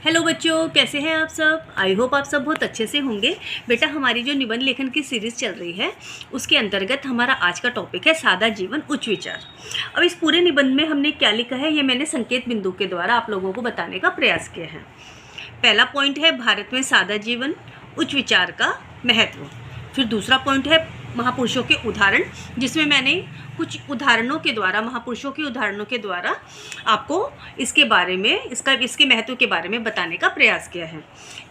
Hello बच्चों, कैसे हैं आप सब। आई होप आप सब बहुत अच्छे से होंगे। बेटा, हमारी जो निबंध लेखन की सीरीज़ चल रही है उसके अंतर्गत हमारा आज का टॉपिक है सादा जीवन उच्च विचार। अब इस पूरे निबंध में हमने क्या लिखा है ये मैंने संकेत बिंदु के द्वारा आप लोगों को बताने का प्रयास किया है। पहला पॉइंट है भारत में सादा जीवन उच्च विचार का महत्व। फिर दूसरा पॉइंट है महापुरुषों के उदाहरण, जिसमें मैंने कुछ उदाहरणों के द्वारा, महापुरुषों के उदाहरणों के द्वारा आपको इसके बारे में, इसके महत्व के बारे में बताने का प्रयास किया है।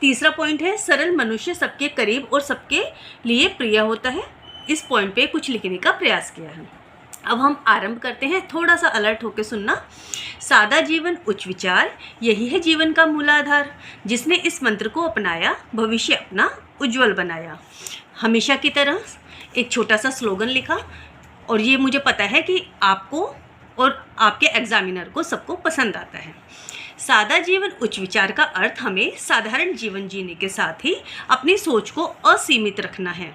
तीसरा पॉइंट है सरल मनुष्य सबके करीब और सबके लिए प्रिय होता है। इस पॉइंट पे कुछ लिखने का प्रयास किया है। अब हम आरंभ करते हैं। थोड़ा सा अलर्ट होकर सुनना। सादा जीवन उच्च विचार, यही है जीवन का मूलाधार। जिसने इस मंत्र को अपनाया भविष्य अपना उज्जवल बनाया। हमेशा की तरह एक छोटा सा स्लोगन लिखा और ये मुझे पता है कि आपको और आपके एग्जामिनर को सबको पसंद आता है। सादा जीवन उच्च विचार का अर्थ हमें साधारण जीवन जीने के साथ ही अपनी सोच को असीमित रखना है।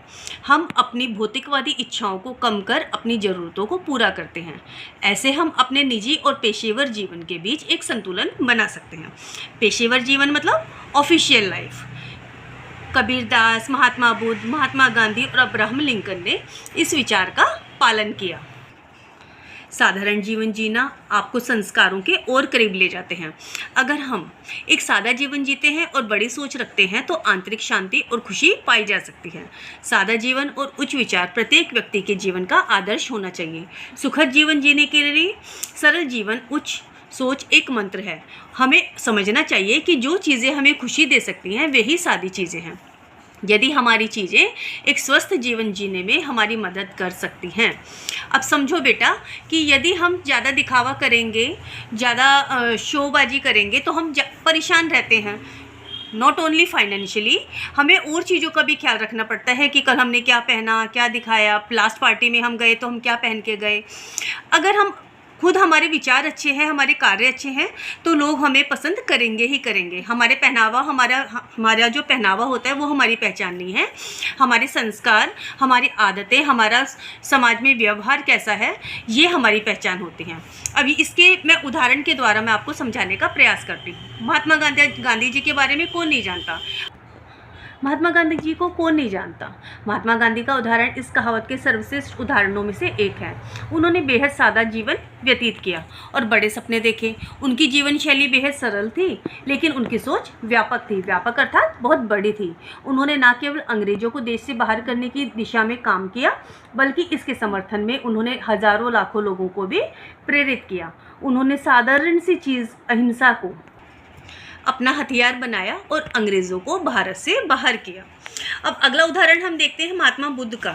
हम अपनी भौतिकवादी इच्छाओं को कम कर अपनी ज़रूरतों को पूरा करते हैं। ऐसे हम अपने निजी और पेशेवर जीवन के बीच एक संतुलन बना सकते हैं। पेशेवर जीवन मतलब ऑफिशियल लाइफ। कबीरदास, महात्मा बुद्ध, महात्मा गांधी और अब्राहम लिंकन ने इस विचार का पालन किया। साधारण जीवन जीना आपको संस्कारों के और करीब ले जाते हैं। अगर हम एक सादा जीवन जीते हैं और बड़ी सोच रखते हैं तो आंतरिक शांति और खुशी पाई जा सकती है। सादा जीवन और उच्च विचार प्रत्येक व्यक्ति के जीवन का आदर्श होना चाहिए। सुखद जीवन जीने के लिए सरल जीवन उच्च सोच एक मंत्र है। हमें समझना चाहिए कि जो चीज़ें हमें खुशी दे सकती हैं वही सादी चीज़ें हैं। यदि हमारी चीज़ें एक स्वस्थ जीवन जीने में हमारी मदद कर सकती हैं। अब समझो बेटा कि यदि हम ज़्यादा दिखावा करेंगे, ज़्यादा शोबाजी करेंगे तो हम परेशान रहते हैं। नॉट ओनली फाइनेंशियली, हमें और चीज़ों का भी ख्याल रखना पड़ता है कि कल हमने क्या पहना, क्या दिखाया, लास्ट पार्टी में हम गए तो हम क्या पहन के गए। अगर हम खुद हमारे विचार अच्छे हैं, हमारे कार्य अच्छे हैं तो लोग हमें पसंद करेंगे ही करेंगे। हमारे पहनावा, हमारा जो पहनावा होता है वो हमारी पहचान नहीं है। हमारे संस्कार, हमारी आदतें, हमारा समाज में व्यवहार कैसा है, ये हमारी पहचान होती हैं। अभी इसके मैं उदाहरण के द्वारा मैं आपको समझाने का प्रयास करती हूँ। महात्मा गांधी जी के बारे में कौन नहीं जानता। महात्मा गांधी जी को कौन नहीं जानता। महात्मा गांधी का उदाहरण इस कहावत के सर्वश्रेष्ठ उदाहरणों में से एक है। उन्होंने बेहद सादा जीवन व्यतीत किया और बड़े सपने देखे। उनकी जीवन शैली बेहद सरल थी लेकिन उनकी सोच व्यापक थी। व्यापक अर्थात बहुत बड़ी थी। उन्होंने न केवल अंग्रेजों को देश से बाहर करने की दिशा में काम किया बल्कि इसके समर्थन में उन्होंने हजारों लाखों लोगों को भी प्रेरित किया। उन्होंने साधारण सी चीज़ अहिंसा को अपना हथियार बनाया और अंग्रेज़ों को भारत से बाहर किया। अब अगला उदाहरण हम देखते हैं महात्मा बुद्ध का।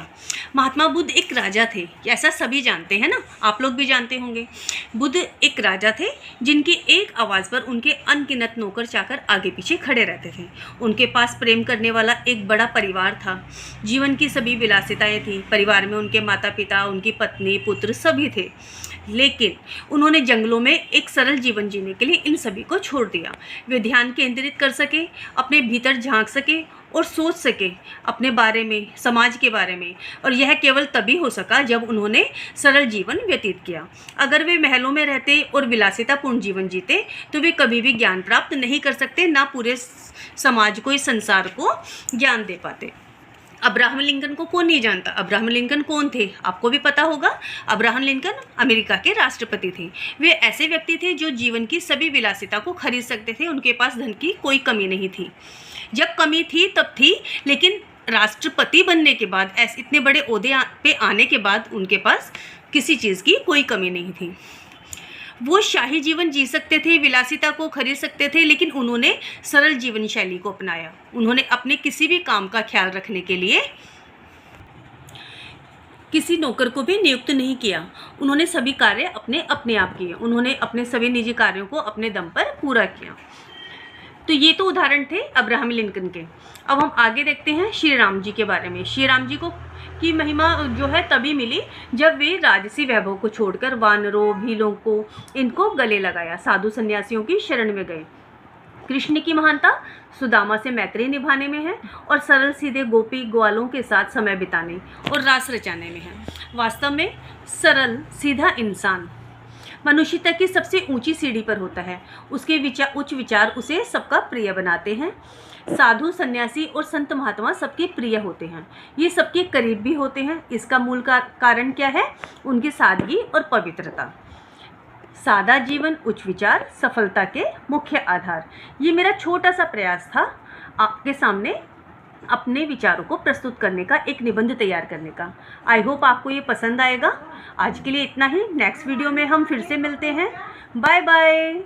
महात्मा बुद्ध एक राजा थे, ऐसा सभी जानते हैं ना, आप लोग भी जानते होंगे। बुद्ध एक राजा थे जिनकी एक आवाज़ पर उनके अनगिनत नौकर चाकर आगे पीछे खड़े रहते थे। उनके पास प्रेम करने वाला एक बड़ा परिवार था। जीवन की सभी विलासिताएं थी। परिवार में उनके माता पिता, उनकी पत्नी, पुत्र सभी थे। लेकिन उन्होंने जंगलों में एक सरल जीवन जीने के लिए इन सभी को छोड़ दिया। वे ध्यान केंद्रित कर सके, अपने भीतर झांक सके और सोच सके अपने बारे में, समाज के बारे में। और यह केवल तभी हो सका जब उन्होंने सरल जीवन व्यतीत किया। अगर वे महलों में रहते और विलासितापूर्ण जीवन जीते तो वे कभी भी ज्ञान प्राप्त नहीं कर सकते, ना पूरे समाज को, इस संसार को ज्ञान दे पाते। अब्राहम लिंकन को कौन नहीं जानता। अब्राहम लिंकन कौन थे, आपको भी पता होगा। अब्राहम लिंकन अमेरिका के राष्ट्रपति थे। वे ऐसे व्यक्ति थे जो जीवन की सभी विलासिता को खरीद सकते थे। उनके पास धन की कोई कमी नहीं थी। जब कमी थी तब थी, लेकिन राष्ट्रपति बनने के बाद, ऐसे इतने बड़े ओहदे पे आने के बाद उनके पास किसी चीज़ की कोई कमी नहीं थी। वो शाही जीवन जी सकते थे, विलासिता को खरीद सकते थे, लेकिन उन्होंने सरल जीवन शैली को अपनाया। उन्होंने अपने किसी भी काम का ख्याल रखने के लिए किसी नौकर को भी नियुक्त नहीं किया। उन्होंने सभी कार्य अपने आप किए। उन्होंने अपने सभी निजी कार्यों को अपने दम पर पूरा किया। तो ये तो उदाहरण थे अब्राहम लिंकन के। अब हम आगे देखते हैं श्री राम जी के बारे में। श्री राम जी को की महिमा जो है तभी मिली जब वे राजसी वैभव को छोड़कर वानरों, भीलों को, इनको गले लगाया, साधु सन्यासियों की शरण में गए। कृष्ण की महानता सुदामा से मैत्री निभाने में है और सरल सीधे गोपी ग्वालों के साथ समय बिताने और रास रचाने में है। वास्तव में सरल सीधा इंसान मनुष्यता की सबसे ऊंची सीढ़ी पर होता है। उसके उच्च विचार उसे सबका प्रिय बनाते हैं। साधु, सन्यासी और संत महात्मा सबके प्रिय होते हैं। ये सबके करीब भी होते हैं। इसका मूल कारण क्या है? उनकी सादगी और पवित्रता। सादा जीवन, उच्च विचार, सफलता के मुख्य आधार। ये मेरा छोटा सा प्रयास था आपके सामने अपने विचारों को प्रस्तुत करने का, एक निबंध तैयार करने का। आई होप आपको ये पसंद आएगा। आज के लिए इतना ही। नेक्स्ट वीडियो में हम फिर से मिलते हैं। Bye bye.